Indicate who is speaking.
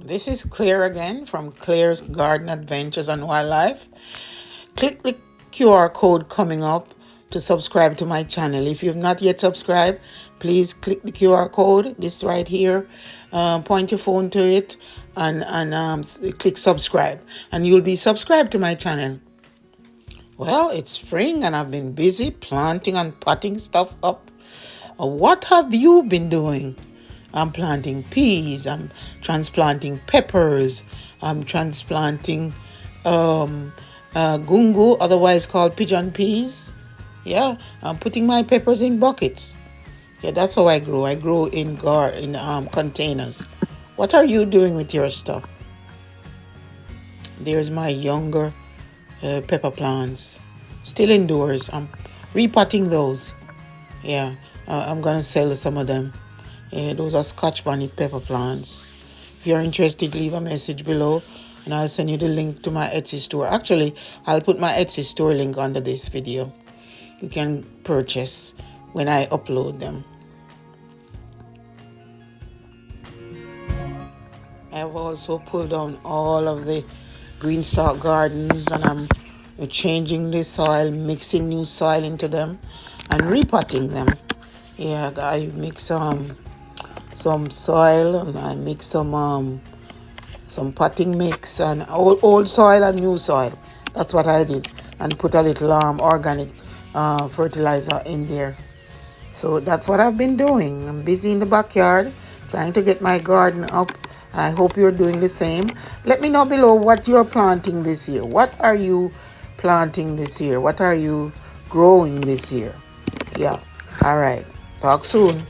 Speaker 1: This is Claire again from Claire's Garden Adventures and Wildlife. Click the QR code coming up to subscribe to my channel. If you've not yet subscribed, please click the QR code, this right here. Point your phone to it and click subscribe, and you'll be subscribed to my channel. Well, it's spring and I've been busy planting and potting stuff up. What have you been doing? I'm planting peas, I'm transplanting peppers, I'm transplanting gungo, otherwise called pigeon peas. Yeah, I'm putting my peppers in buckets. Yeah, that's how I grow. I grow in containers. What are you doing with your stuff? There's my younger pepper plants. Still indoors. I'm repotting those. Yeah, I'm going to sell some of them. Those are scotch bonnet pepper plants. If you're interested, leave a message below and I'll send you the link to my Etsy store. Actually, I'll put my Etsy store link under this video. You can purchase when I upload them. I've also pulled down all of the greenstalk gardens and I'm changing the soil, mixing new soil into them and repotting them. Yeah, I mix some soil and I mix some potting mix and old soil and new soil. That's what I did, and put a little organic fertilizer in there. So that's what I've been doing. I'm busy in the backyard trying to get my garden up, and I hope you're doing the same. Let me know below what you're planting this year. What are you planting this year? What are you growing this year? Yeah. All right. Talk soon.